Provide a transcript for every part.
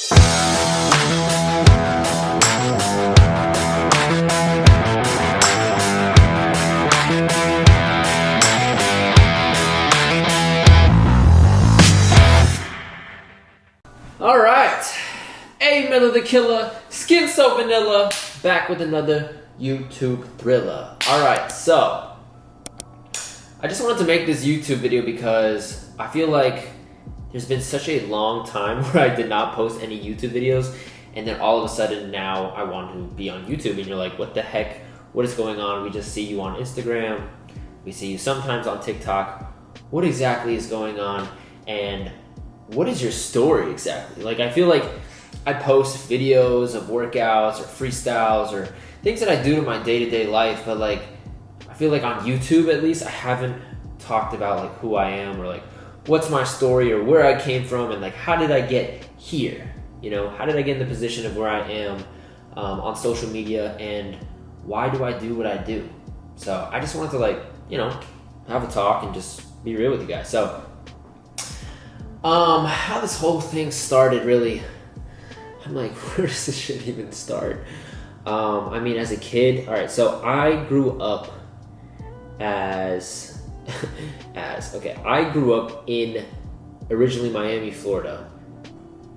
All right, A-Miller the Killer, Skin So Vanilla, back with another YouTube thriller. All right, so I just wanted to make this YouTube video because I feel like there's been such a long time where I did not post any YouTube videos, and then all of a sudden now I want to be on YouTube, and you're like, what the heck? What is going on? We just see you on Instagram. We see you sometimes on TikTok. What exactly is going on? And what is your story exactly? Like, I feel like I post videos of workouts or freestyles or things that I do in my day-to-day life, but like, I feel like on YouTube at least, I haven't talked about like who I am or like what's my story or where I came from and like how did I get here? You know, how did I get in the position of where I am on social media, and why do I do what I do? So I just wanted to like, you know, have a talk and just be real with you guys. So how this whole thing started, really, I'm like, where does this shit even start? I mean, as a kid, all right, so I grew up I grew up in originally Miami, Florida,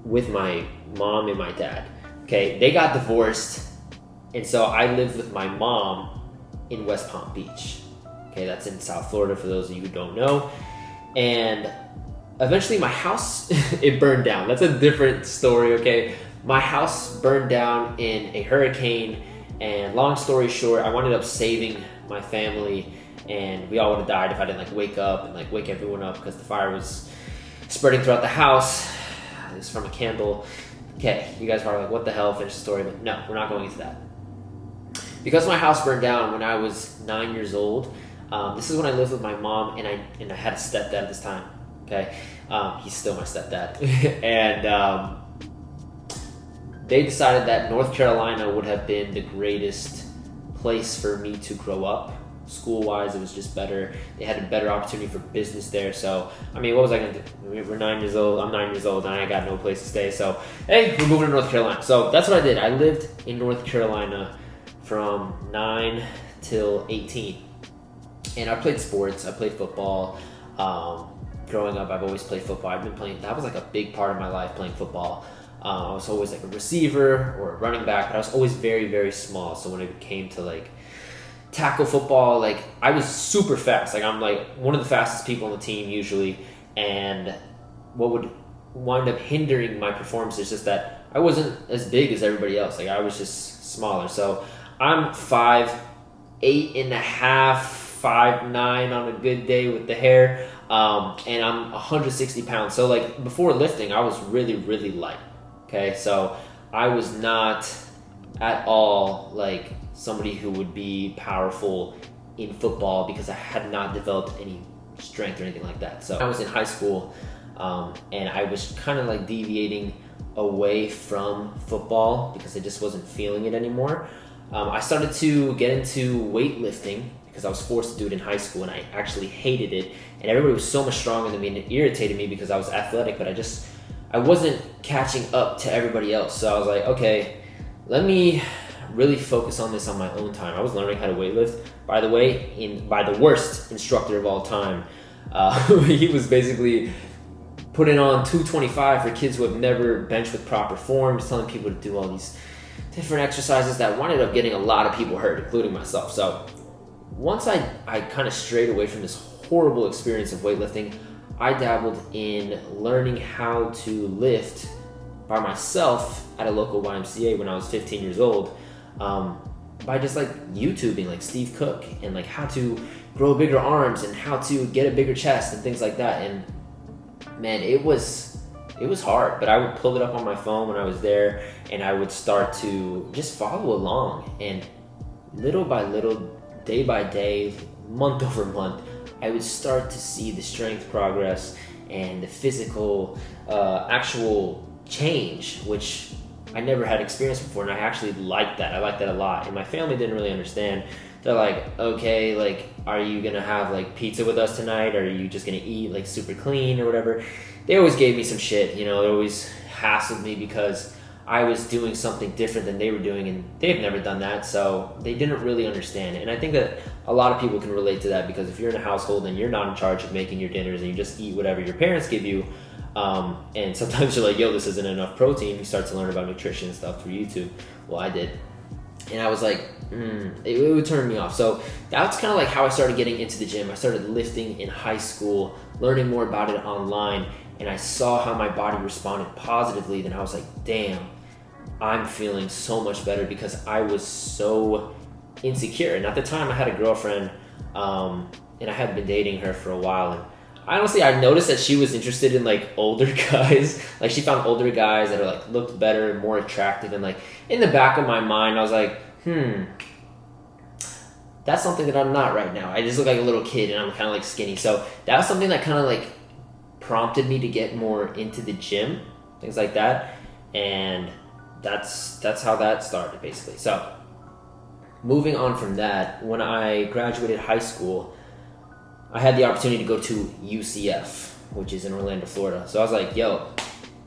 with my mom and my dad. Okay, they got divorced, and so I lived with my mom in West Palm Beach. Okay, that's in South Florida for those of you who don't know. And eventually my house, it burned down. That's a different story, okay? My house burned down in a hurricane, and long story short, I wound up saving my family, and we all would have died if I didn't like wake up and like wake everyone up because the fire was spreading throughout the house. It's from a candle. Okay, you guys are like, what the hell, finish the story, but no, we're not going into that. Because my house burned down when I was 9 years old, this is when I lived with my mom, and I had a stepdad at this time. Okay, he's still my stepdad, and they decided that North Carolina would have been the greatest place for me to grow up. School-wise, it was just better. They had a better opportunity for business there. So, I mean, what was I gonna do? We're 9 years old. I'm 9 years old, and I got no place to stay. So, hey, we're moving to North Carolina. So that's what I did. I lived in North Carolina from 9 till 18, and I played sports. I played football. Growing up, I've always played football. I've been playing, that was like a big part of my life, playing football. I was always like a receiver or a running back, but I was always very, very small. So when it came to like tackle football, like I was super fast. Like I'm like one of the fastest people on the team usually. And what would wind up hindering my performance is just that I wasn't as big as everybody else. Like I was just smaller. So I'm 5'8 and a half, 5'9 on a good day with the hair. And I'm 160 pounds. So like before lifting, I was really, really light. Okay. So I was not at all like somebody who would be powerful in football because I had not developed any strength or anything like that. So I was in high school, and I was kind of like deviating away from football because I just wasn't feeling it anymore. I started to get into weightlifting because I was forced to do it in high school, and I actually hated it. And everybody was so much stronger than me, and it irritated me because I was athletic, but I wasn't catching up to everybody else. So I was like, okay, let me really focus on this on my own time. I was learning how to weightlift, by the way, by the worst instructor of all time. He was basically putting on 225 for kids who have never benched with proper form, just telling people to do all these different exercises that wound up getting a lot of people hurt, including myself. So once I kind of strayed away from this horrible experience of weightlifting, I dabbled in learning how to lift by myself at a local YMCA when I was 15 years old, by just like YouTubing like Steve Cook and like how to grow bigger arms and how to get a bigger chest and things like that. And man, it was hard, but I would pull it up on my phone when I was there, and I would start to just follow along, and little by little, day by day, month over month, I would start to see the strength progress and the physical actual change, which I never had experienced before, and I actually liked that. I liked that a lot, and my family didn't really understand. They're like, okay, like, are you gonna have like pizza with us tonight? Or are you just gonna eat like super clean or whatever? They always gave me some shit, you know. They always hassled me because I was doing something different than they were doing, and they've never done that, so they didn't really understand it. And I think that a lot of people can relate to that, because if you're in a household and you're not in charge of making your dinners and you just eat whatever your parents give you, and sometimes you're like, yo, this isn't enough protein, you start to learn about nutrition and stuff through YouTube. Well, I did. And I was like, it would turn me off. So that's kind of like how I started getting into the gym. I started lifting in high school, learning more about it online, and I saw how my body responded positively. Then I was like, damn, I'm feeling so much better, because I was so insecure. And at the time I had a girlfriend, and I had been dating her for a while, and honestly, I noticed that she was interested in like older guys. Like, she found older guys that are like looked better and more attractive, and like in the back of my mind I was like, that's something that I'm not right now. I just look like a little kid and I'm kind of like skinny. So that was something that kind of like prompted me to get more into the gym, things like that. And that's how that started, basically. So moving on from that, when I graduated high school, I had the opportunity to go to UCF, which is in Orlando, Florida. So I was like, yo,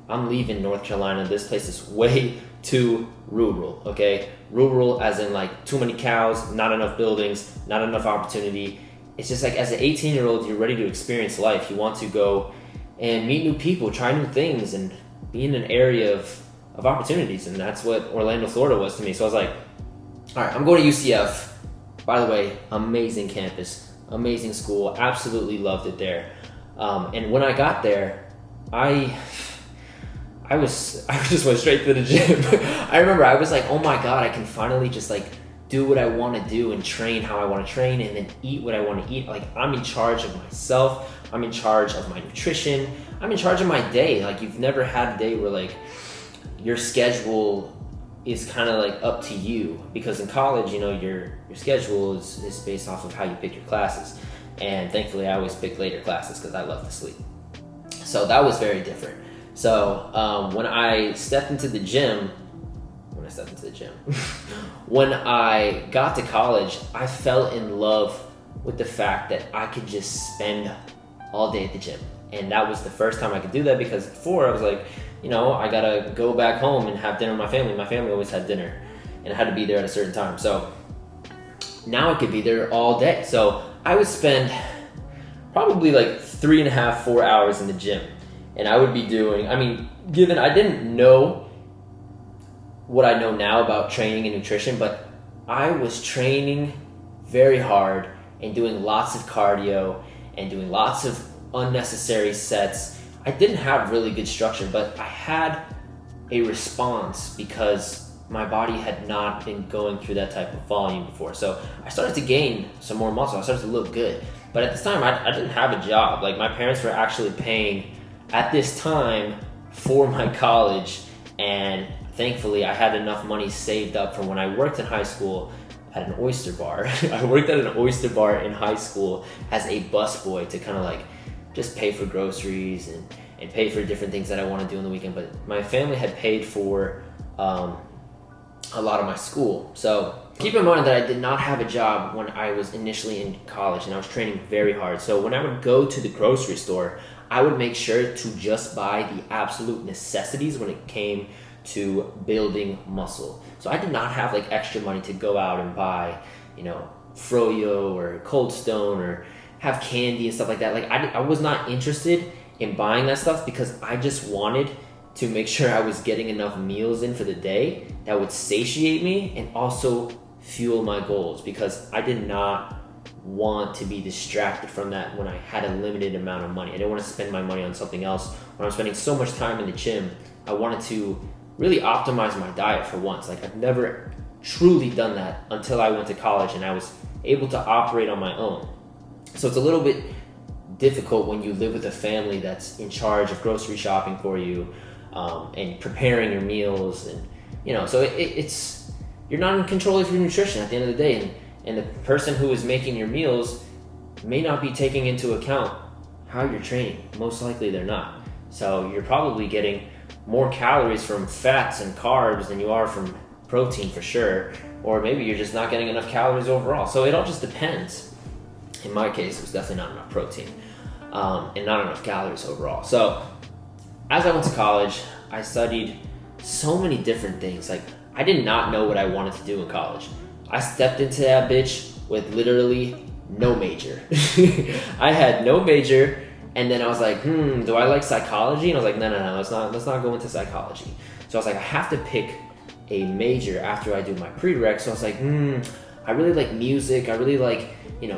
I'm leaving North Carolina. This place is way too rural, okay? Rural as in like too many cows, not enough buildings, not enough opportunity. It's just like, as an 18-year-old, you're ready to experience life. You want to go and meet new people, try new things, and be in an area of opportunities. And that's what Orlando, Florida was to me. So I was like, all right, I'm going to UCF. By the way, amazing campus. Amazing school, absolutely loved it there. And when I got there, I just went straight to the gym. I remember I was like, oh my God, I can finally just like do what I want to do and train how I want to train, and then eat what I want to eat. Like, I'm in charge of myself. I'm in charge of my nutrition. I'm in charge of my day. Like, you've never had a day where like your schedule is kind of like up to you, because in college, you know, your schedule is based off of how you pick your classes. And thankfully I always pick later classes because I love to sleep. So that was very different. So when I stepped into the gym, when I got to college, I fell in love with the fact that I could just spend all day at the gym. And that was the first time I could do that, because before I was like, you know, I gotta go back home and have dinner with my family. My family always had dinner, and I had to be there at a certain time. So now I could be there all day. So I would spend probably like 3.5, 4 hours in the gym. And I would be doing, given I didn't know what I know now about training and nutrition, but I was training very hard and doing lots of cardio and doing lots of unnecessary sets. I didn't have really good structure, but I had a response because my body had not been going through that type of volume before. So I started to gain some more muscle. I started to look good. But at this time, I didn't have a job. Like, my parents were actually paying at this time for my college. And thankfully, I had enough money saved up from when I worked in high school at an oyster bar. I worked at an oyster bar in high school as a busboy to kind of like just pay for groceries and pay for different things that I want to do on the weekend. But my family had paid for a lot of my school. So keep in mind that I did not have a job when I was initially in college, and I was training very hard. So when I would go to the grocery store, I would make sure to just buy the absolute necessities when it came to building muscle. So I did not have like extra money to go out and buy, you know, Froyo or Cold Stone or have candy and stuff like that. Like, I was not interested in buying that stuff, because I just wanted to make sure I was getting enough meals in for the day that would satiate me and also fuel my goals, because I did not want to be distracted from that when I had a limited amount of money. I didn't want to spend my money on something else. When I'm spending so much time in the gym, I wanted to really optimize my diet for once. Like, I've never truly done that until I went to college and I was able to operate on my own. So it's a little bit difficult when you live with a family that's in charge of grocery shopping for you, and preparing your meals, and you know, so it's you're not in control of your nutrition at the end of the day, and the person who is making your meals may not be taking into account how you're training. Most likely they're not. So you're probably getting more calories from fats and carbs than you are from protein for sure, or maybe you're just not getting enough calories overall. So it all just depends. In my case, it was definitely not enough protein, and not enough calories overall. So as I went to college, I studied so many different things. Like, I did not know what I wanted to do in college. I stepped into that bitch with literally no major. I had no major, and then I was like, do I like psychology? And I was like, no, let's not go into psychology. So I was like, I have to pick a major after I do my prereq. So I was like, I really like music. I really like,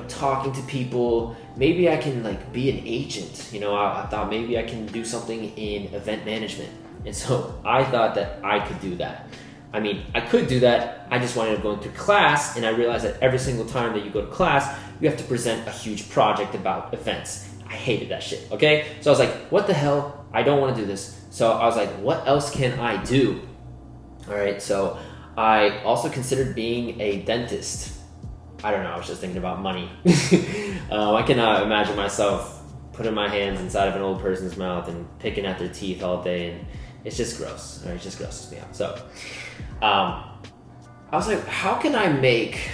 talking to people. Maybe I can like be an agent. I thought maybe I can do something in event management. And so I thought that I could do that. I mean, I could do that. I just wanted to go through class, and I realized that every single time that you go to class, you have to present a huge project about events. I hated that shit, okay? So I was like, what the hell? I don't want to do this. So I was like, what else can I do? All right, so I also considered being a dentist. I don't know, I was just thinking about money. I cannot imagine myself putting my hands inside of an old person's mouth and picking at their teeth all day, and it's just gross. All right, it just grosses me out. So I was like, how can I make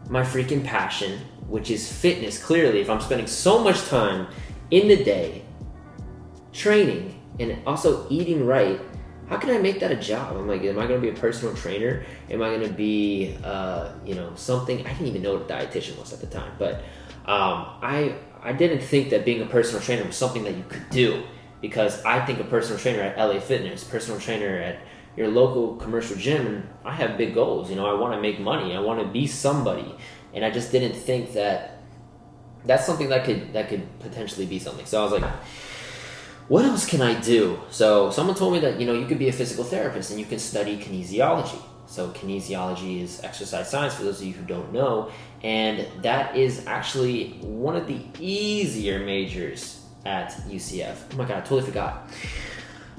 my freaking passion, which is fitness, clearly, if I'm spending so much time in the day training and also eating right, how can I make that a job? I'm like, am I going to be a personal trainer? Am I going to be, something? I didn't even know what a dietitian was at the time, but I didn't think that being a personal trainer was something that you could do, because I think a personal trainer at LA Fitness, personal trainer at your local commercial gym, and I have big goals. I want to make money. I want to be somebody, and I just didn't think that that's something that could potentially be something. So I was like, what else can I do? So someone told me that, you could be a physical therapist and you can study kinesiology. So kinesiology is exercise science, for those of you who don't know, and that is actually one of the easier majors at UCF. Oh my God, I totally forgot.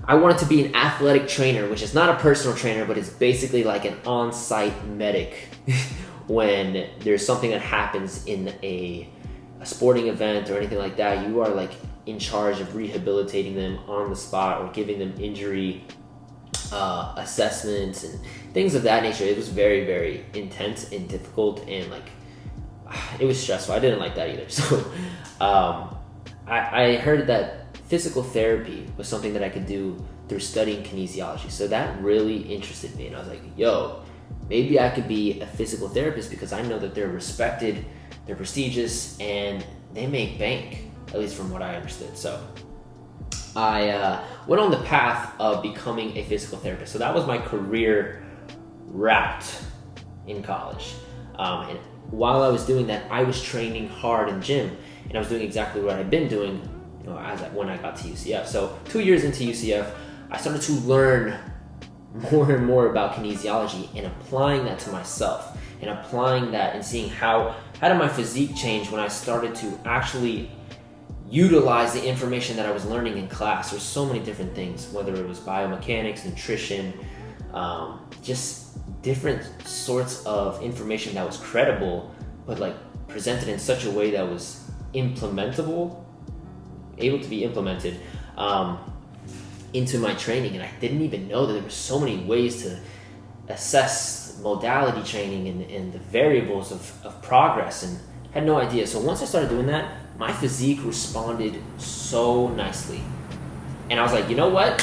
I wanted to be an athletic trainer, which is not a personal trainer, but it's basically like an on-site medic when there's something that happens in a sporting event or anything like that. You are like in charge of rehabilitating them on the spot or giving them injury assessments and things of that nature. It was very, very intense and difficult, and like it was stressful. I didn't like that either. So I heard that physical therapy was something that I could do through studying kinesiology. So that really interested me, and I was like, yo, maybe I could be a physical therapist, because I know that they're respected, they're prestigious, and they make bank, at least from what I understood. So I went on the path of becoming a physical therapist. So that was my career wrapped in college. And while I was doing that, I was training hard in gym, and I was doing exactly what I'd been doing when I got to UCF. So 2 years into UCF, I started to learn more and more about kinesiology and applying that to myself, and applying that and seeing how did my physique change when I started to actually utilize the information that I was learning in class. There's so many different things, whether it was biomechanics, nutrition, just different sorts of information that was credible, but like presented in such a way that was implementable, able to be implemented into my training. And I didn't even know that there were so many ways to assess modality training and the variables of progress, and had no idea. So once I started doing that, my physique responded so nicely. And I was like, you know what?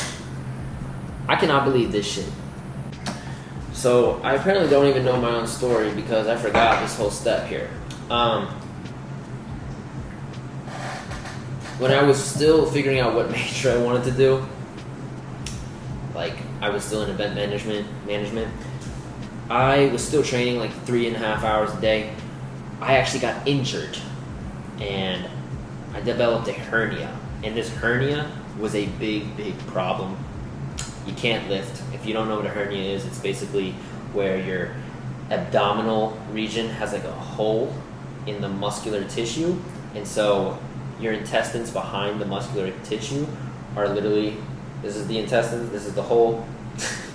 I cannot believe this shit. So I apparently don't even know my own story, because I forgot this whole step here. When I was still figuring out what major I wanted to do, like I was still in event management, I was still training like 3.5 hours a day. I actually got injured, and I developed a hernia, and this hernia was a big problem. You can't lift. If you don't know what a hernia is, it's basically where your abdominal region has like a hole in the muscular tissue, and so your intestines behind the muscular tissue are literally, this is the intestines, this is the hole.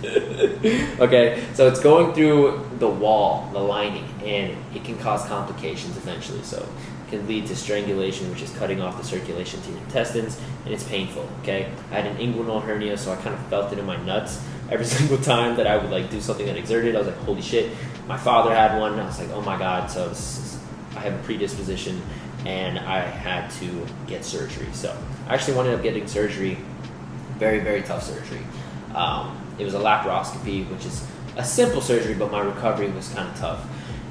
Okay, so it's going through the wall, the lining, and it can cause complications eventually. So it can lead to strangulation, which is cutting off the circulation to your intestines, and it's painful. Okay, I had an inguinal hernia, so I kind of felt it in my nuts every single time that I would like do something that exerted. I was like, holy shit. My father had one, and I was like, oh my god. So I have a predisposition, and I had to get surgery. So I actually ended up getting surgery Very, very tough surgery. It was a laparoscopy, which is a simple surgery, but my recovery was kind of tough.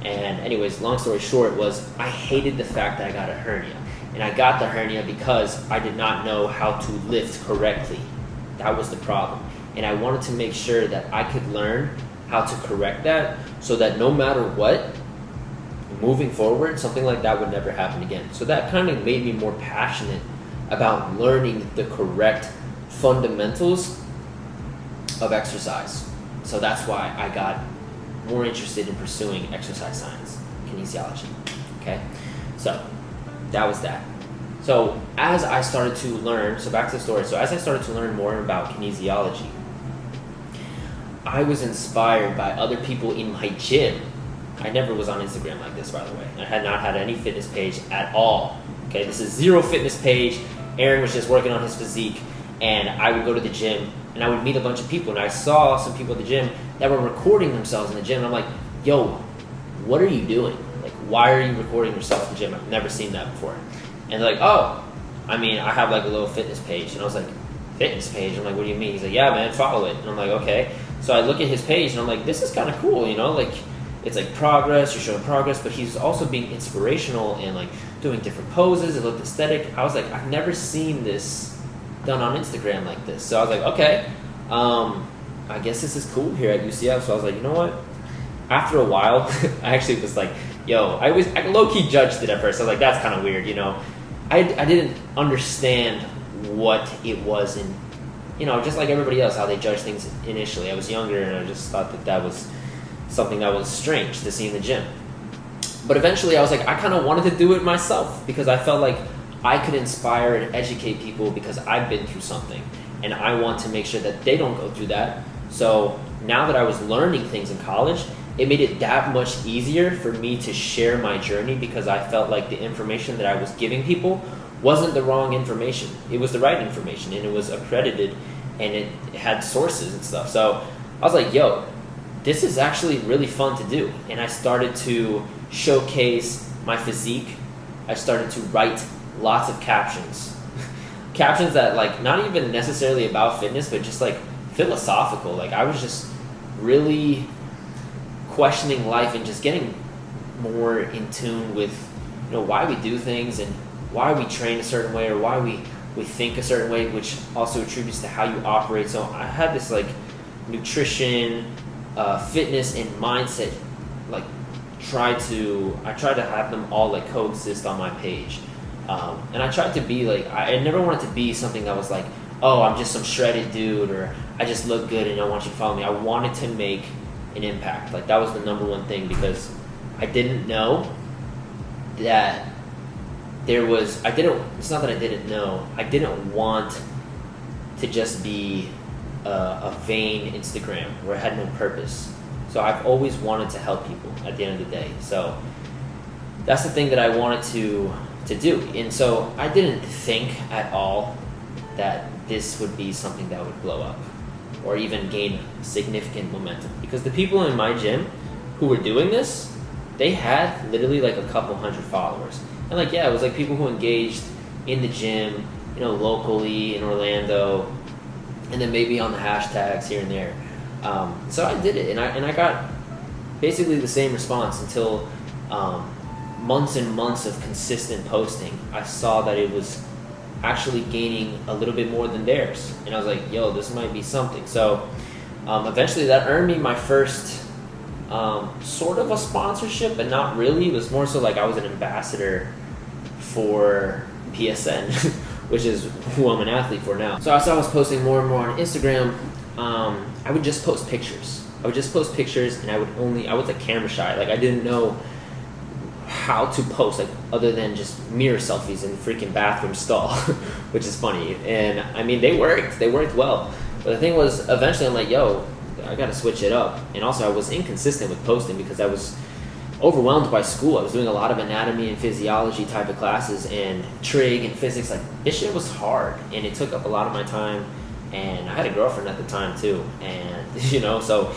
And anyways, long story short was I hated the fact that I got a hernia. And I got the hernia because I did not know how to lift correctly. That was the problem. And I wanted to make sure that I could learn how to correct that so that no matter what, moving forward, something like that would never happen again. So that kind of made me more passionate about learning the correct fundamentals of exercise. So that's why I got more interested in pursuing exercise science, kinesiology. Okay, so that was that. So as I started to learn, so back to the story. So as I started to learn more about kinesiology, I was inspired by other people in my gym. I never was on Instagram like this, by the way. I had not had any fitness page at all. Okay, this is zero fitness page. Aaron was just working on his physique, and I would go to the gym, and I would meet a bunch of people, and I saw some people at the gym that were recording themselves in the gym, and I'm like, yo, what are you doing? Like, why are you recording yourself in the gym? I've never seen that before. And they're like, oh, I mean, I have like a little fitness page. And I was like, fitness page? I'm like, what do you mean? He's like, yeah, man, follow it. And I'm like, okay. So I look at his page, and I'm like, this is kind of cool, you know, like, it's like progress, you're showing progress, but he's also being inspirational and like doing different poses. It looked aesthetic. I was like, I've never seen this done on Instagram like this. So I was like, okay, I guess this is cool here at UCF. So I was like, you know what? After a while, I actually was like, yo, I low-key judged it at first. I was like, that's kind of weird, you know. I didn't understand what it was, and you know, just like everybody else, how they judge things initially. I was younger, and I just thought that was something that was strange to see in the gym. But eventually I was like, I kind of wanted to do it myself because I felt like I could inspire and educate people because I've been through something and I want to make sure that they don't go through that. So now that I was learning things in college, it made it that much easier for me to share my journey because I felt like the information that I was giving people wasn't the wrong information. It was the right information, and it was accredited, and it had sources and stuff. So I was like, yo, this is actually really fun to do. And I started to showcase my physique. I started to write lots of captions. Captions that, like, not even necessarily about fitness, but just, like, philosophical. Like, I was just really questioning life and just getting more in tune with, you know, why we do things and why we train a certain way or why we think a certain way, which also attributes to how you operate. So I had this, like, nutrition, fitness and mindset, like I tried to have them all like coexist on my page, and I tried to be like, I never wanted to be something that was like, oh, I'm just some shredded dude, or I just look good and I want you to follow me. I wanted to make an impact. Like, that was the number one thing, because I didn't know that it's not that I didn't know, I didn't want to just be a vain Instagram where I had no purpose. So I've always wanted to help people at the end of the day. So that's the thing that I wanted to do. And so I didn't think at all that this would be something that would blow up or even gain significant momentum, because the people in my gym who were doing this, they had literally like a couple hundred followers. And like, yeah, it was like people who engaged in the gym, you know, locally in Orlando, and then maybe on the hashtags here and there. So I did it, and I got basically the same response until months and months of consistent posting. I saw that it was actually gaining a little bit more than theirs, and I was like, yo, this might be something. So eventually that earned me my first sort of a sponsorship, but not really. It was more so like I was an ambassador for PSN, which is who I'm an athlete for now. So as I was posting more and more on Instagram, I would just post pictures. And I was like camera shy. Like, I didn't know how to post, like, other than just mirror selfies in the freaking bathroom stall, which is funny. And I mean, they worked well. But the thing was, eventually I'm like, yo, I gotta switch it up. And also I was inconsistent with posting because I was overwhelmed by school. I was doing a lot of anatomy and physiology type of classes and trig and physics. Like, this shit was hard, and it took up a lot of my time. And I had a girlfriend at the time too, and you know, so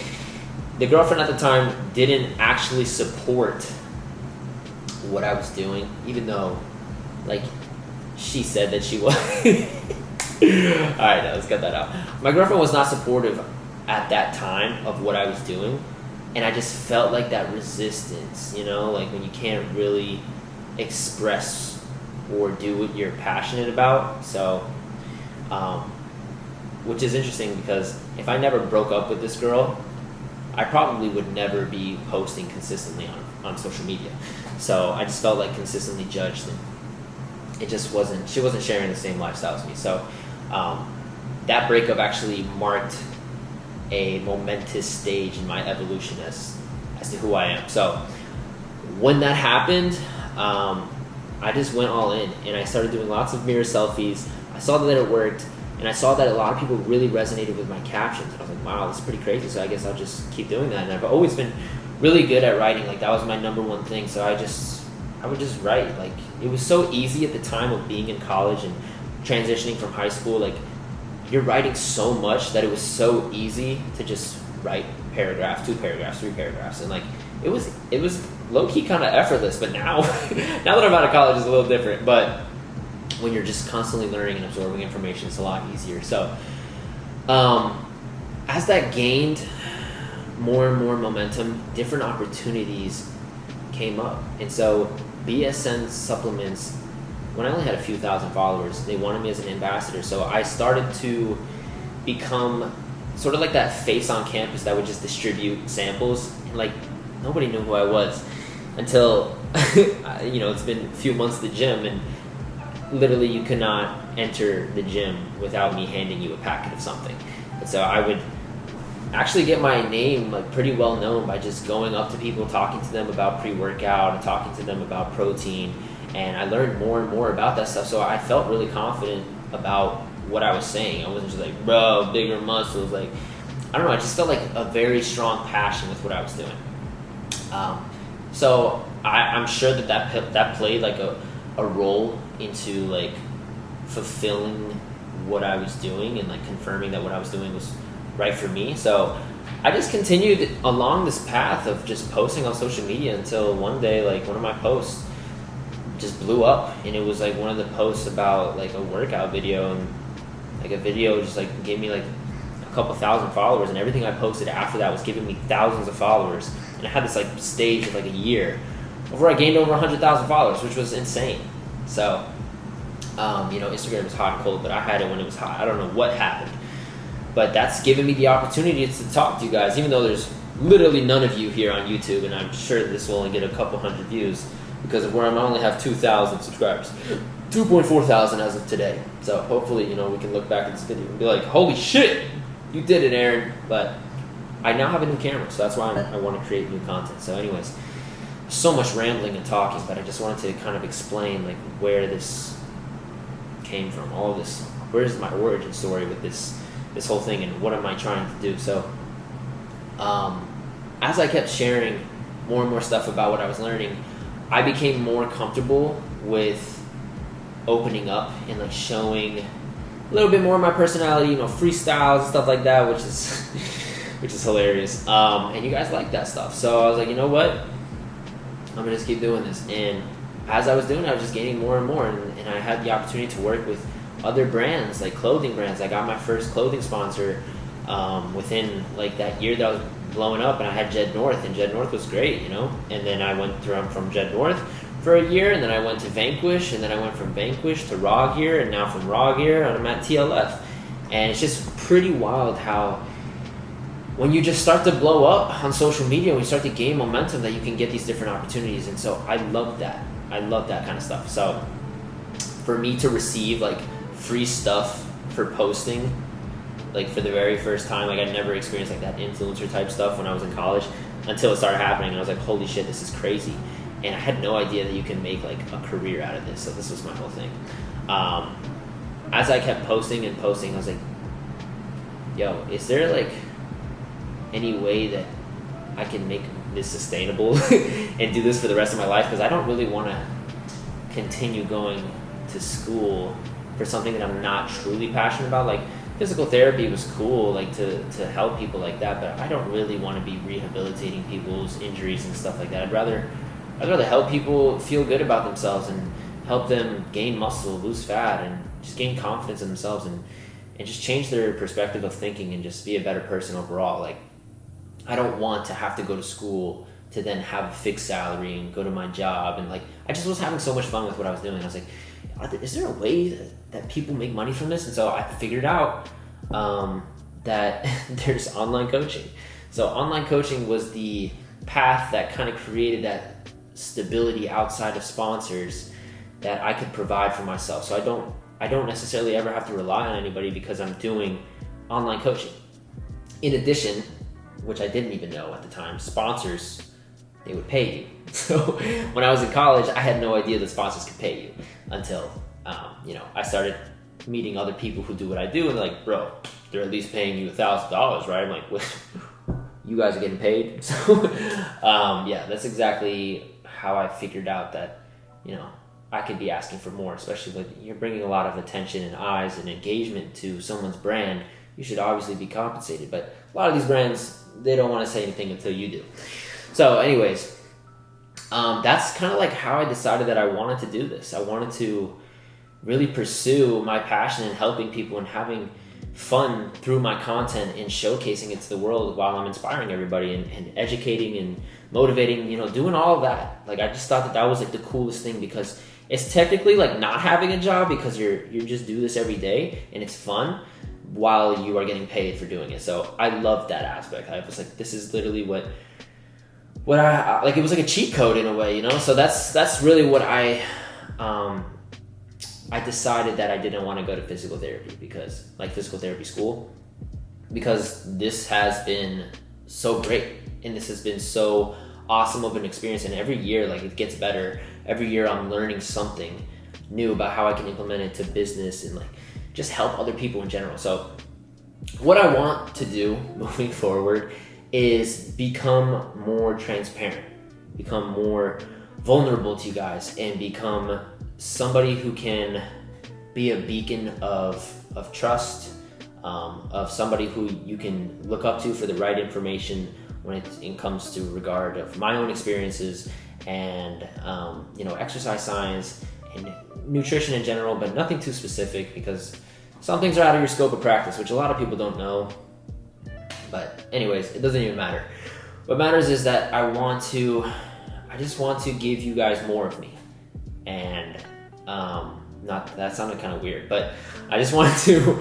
the girlfriend at the time didn't actually support what I was doing, even though, like, she said that she was. Alright, let's get that out. My girlfriend was not supportive at that time of what I was doing, and I just felt like that resistance, you know, like when you can't really express or do what you're passionate about. So, which is interesting because if I never broke up with this girl, I probably would never be posting consistently on social media. So I just felt like consistently judged, and she wasn't sharing the same lifestyle as me. So that breakup actually marked a momentous stage in my evolution as to who I am. So when that happened, I just went all in, and I started doing lots of mirror selfies. I saw that it worked, and I saw that a lot of people really resonated with my captions. And I was like, wow, this is pretty crazy. So I guess I'll just keep doing that. And I've always been really good at writing. Like, that was my number one thing. So I would just write. Like, it was so easy at the time of being in college and transitioning from high school. Like, you're writing so much that it was so easy to just write paragraph, 2 paragraphs, 3 paragraphs. And like, it was low-key kind of effortless. But now that I'm out of college, it's a little different. But when you're just constantly learning and absorbing information, it's a lot easier. So as that gained more and more momentum, different opportunities came up. And so BSN Supplements, when I only had a few thousand followers, they wanted me as an ambassador. So I started to become sort of like that face on campus that would just distribute samples. And like, nobody knew who I was until, it's been a few months at the gym, and literally you could not enter the gym without me handing you a packet of something. And so I would actually get my name like pretty well known by just going up to people, talking to them about pre-workout and talking to them about protein. And I learned more and more about that stuff. So I felt really confident about what I was saying. I wasn't just like, bro, bigger muscles. Like, I don't know. I just felt like a very strong passion with what I was doing. So I'm sure that played like a role into like fulfilling what I was doing and like confirming that what I was doing was right for me. So I just continued along this path of just posting on social media until one day, like, one of my posts just blew up, and it was like one of the posts about like a workout video, and like a video just like gave me like a couple thousand followers, and everything I posted after that was giving me thousands of followers. And I had this like stage of like a year before I gained over 100,000 followers, which was insane. So Instagram was hot and cold, but I had it when it was hot. I don't know what happened, but that's given me the opportunity to talk to you guys, even though there's literally none of you here on YouTube, and I'm sure this will only get a couple hundred views because of where I only have 2,000 subscribers, 2.4 thousand as of today. So hopefully, we can look back at this video and be like, holy shit, you did it, Aaron. But I now have a new camera, so that's why I want to create new content. So anyways, so much rambling and talking, but I just wanted to kind of explain like where this came from, all this, where's my origin story with this whole thing, and what am I trying to do. So as I kept sharing more and more stuff about what I was learning, I became more comfortable with opening up and like showing a little bit more of my personality, freestyles and stuff like that, which is hilarious. And you guys like that stuff. So I was like, you know what? I'm gonna just keep doing this. And as I was doing it, I was just gaining more and more, and I had the opportunity to work with other brands, like clothing brands. I got my first clothing sponsor within like that year that I was blowing up, and I had Jed North, and Jed North was great, and then I went from Jed North for a year, and then I went to Vanquish, and then I went from Vanquish to Raw Gear, and now from Raw Gear I'm at TLF. And it's just pretty wild how when you just start to blow up on social media, when you start to gain momentum, that you can get these different opportunities. And so I love that kind of stuff. So for me to receive like free stuff for posting, like for the very first time, like I never experienced like that influencer type stuff when I was in college until it started happening, and I was like, holy shit, this is crazy. And I had no idea that you can make like a career out of this. So this was my whole thing. As I kept posting and posting, I was like, yo, is there like any way that I can make this sustainable and do this for the rest of my life? Because I don't really want to continue going to school for something that I'm not truly passionate about. Like, physical therapy was cool, like to help people like that, but I don't really want to be rehabilitating people's injuries and stuff like that. I'd rather help people feel good about themselves and help them gain muscle, lose fat, and just gain confidence in themselves and just change their perspective of thinking and just be a better person overall. Like, I don't want to have to go to school to then have a fixed salary and go to my job. And like, I just was having so much fun with what I was doing. I was like, is there a way that people make money from this? And so I figured out that there's online coaching. So online coaching was the path that kind of created that stability outside of sponsors that I could provide for myself. So I don't necessarily ever have to rely on anybody because I'm doing online coaching. In addition, which I didn't even know at the time, sponsors, they would pay you. So when I was in college, I had no idea that sponsors could pay you until, I started meeting other people who do what I do, and they're like, bro, they're at least paying you $1,000, right? I'm like, what? You guys are getting paid? So, that's exactly how I figured out that, I could be asking for more, especially when you're bringing a lot of attention and eyes and engagement to someone's brand. You should obviously be compensated, but a lot of these brands, they don't want to say anything until you do. So anyways, that's kind of like how I decided that I wanted to do this. I wanted to really pursue my passion in helping people and having fun through my content and showcasing it to the world while I'm inspiring everybody and educating and motivating, doing all of that. Like, I just thought that was like the coolest thing, because it's technically like not having a job, because you're just do this every day and it's fun while you are getting paid for doing it. So I loved that aspect. I was like, this is literally what I like. It was like a cheat code in a way, So that's really what I decided that I didn't want to go to physical therapy school, because this has been so great and this has been so awesome of an experience. And every year, like, it gets better. Every year I'm learning something new about how I can implement it to business and like just help other people in general. So what I want to do moving forward is become more transparent, become more vulnerable to you guys, and become somebody who can be a beacon of trust, of somebody who you can look up to for the right information when it comes to regard of my own experiences and exercise science and nutrition in general, but nothing too specific, because some things are out of your scope of practice, which a lot of people don't know. But anyways, it doesn't even matter. What matters is that I just want to give you guys more of me. And not that sounded kind of weird, but I just want to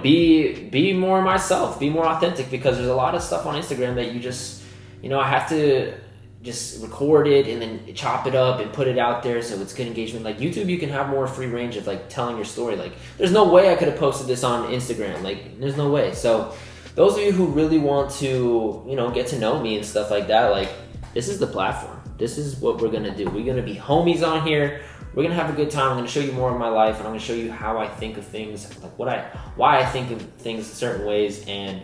be more myself, be more authentic, because there's a lot of stuff on Instagram that you just, I have to just record it and then chop it up and put it out there so it's good engagement. Like YouTube, you can have more free range of like telling your story. Like, there's no way I could have posted this on Instagram. Like, there's no way. So those of you who really want to, get to know me and stuff like that, like, this is the platform. This is what we're going to do. We're going to be homies on here. We're going to have a good time. I'm going to show you more of my life, and I'm going to show you how I think of things, like why I think of things certain ways, and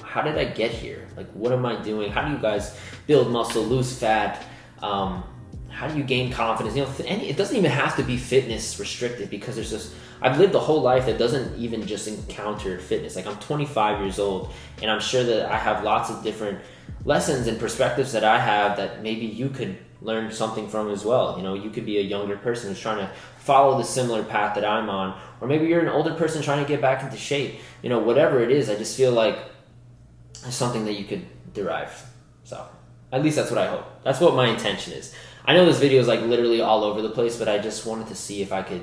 how did I get here? Like, what am I doing? How do you guys build muscle, lose fat? How do you gain confidence? It doesn't even have to be fitness restricted, because I've lived a whole life that doesn't even just encounter fitness. Like, I'm 25 years old, and I'm sure that I have lots of different lessons and perspectives that I have that maybe you could learn something from as well. You could be a younger person who's trying to follow the similar path that I'm on, or maybe you're an older person trying to get back into shape. Whatever it is, I just feel like there's something that you could derive. So at least that's what I hope. That's what my intention is. I know this video is like literally all over the place, but I just wanted to see if I could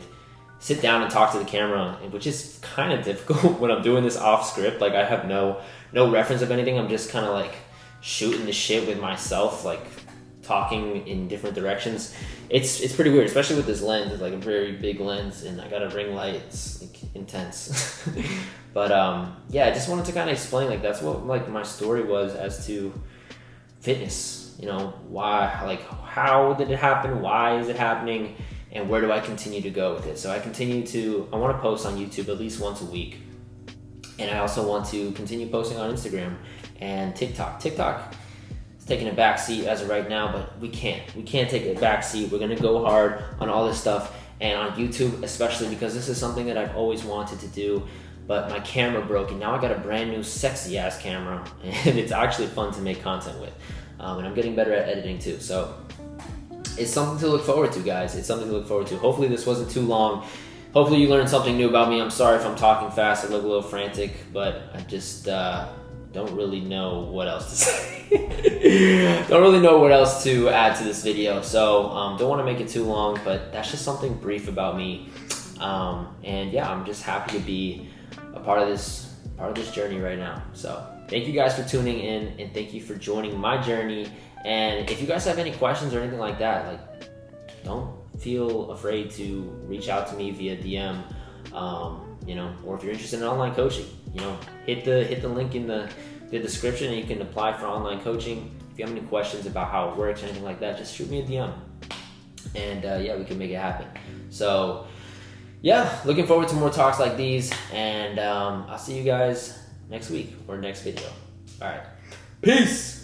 sit down and talk to the camera, which is kind of difficult when I'm doing this off script. Like, I have no reference of anything. I'm just kind of like shooting the shit with myself, like talking in different directions. It's pretty weird, especially with this lens. It's like a very big lens, and I got a ring light. It's like intense. But I just wanted to kind of explain, like, that's what like my story was as to fitness. Why, like, how did it happen? Why is it happening? And where do I continue to go with it? So I want to post on YouTube at least once a week. And I also want to continue posting on Instagram and TikTok. TikTok is taking a back seat as of right now, but we can't take a back seat. We're going to go hard on all this stuff, and on YouTube especially, because this is something that I've always wanted to do, but my camera broke, and now I got a brand new sexy ass camera, and it's actually fun to make content with. And I'm getting better at editing too. So it's something to look forward to, guys. It's something to look forward to. Hopefully this wasn't too long. Hopefully you learned something new about me. I'm sorry if I'm talking fast. I look a little frantic, but I just don't really know what else to say. Don't really know what else to add to this video. So don't want to make it too long, but that's just something brief about me. And yeah, I'm just happy to be a part of this journey right now. So thank you guys for tuning in, and thank you for joining my journey. And if you guys have any questions or anything like that, like, don't feel afraid to reach out to me via DM, or if you're interested in online coaching, hit the link in the description and you can apply for online coaching. If you have any questions about how it works or anything like that, just shoot me a DM, and yeah, we can make it happen. So yeah, looking forward to more talks like these, and I'll see you guys next week or next video. All right, peace.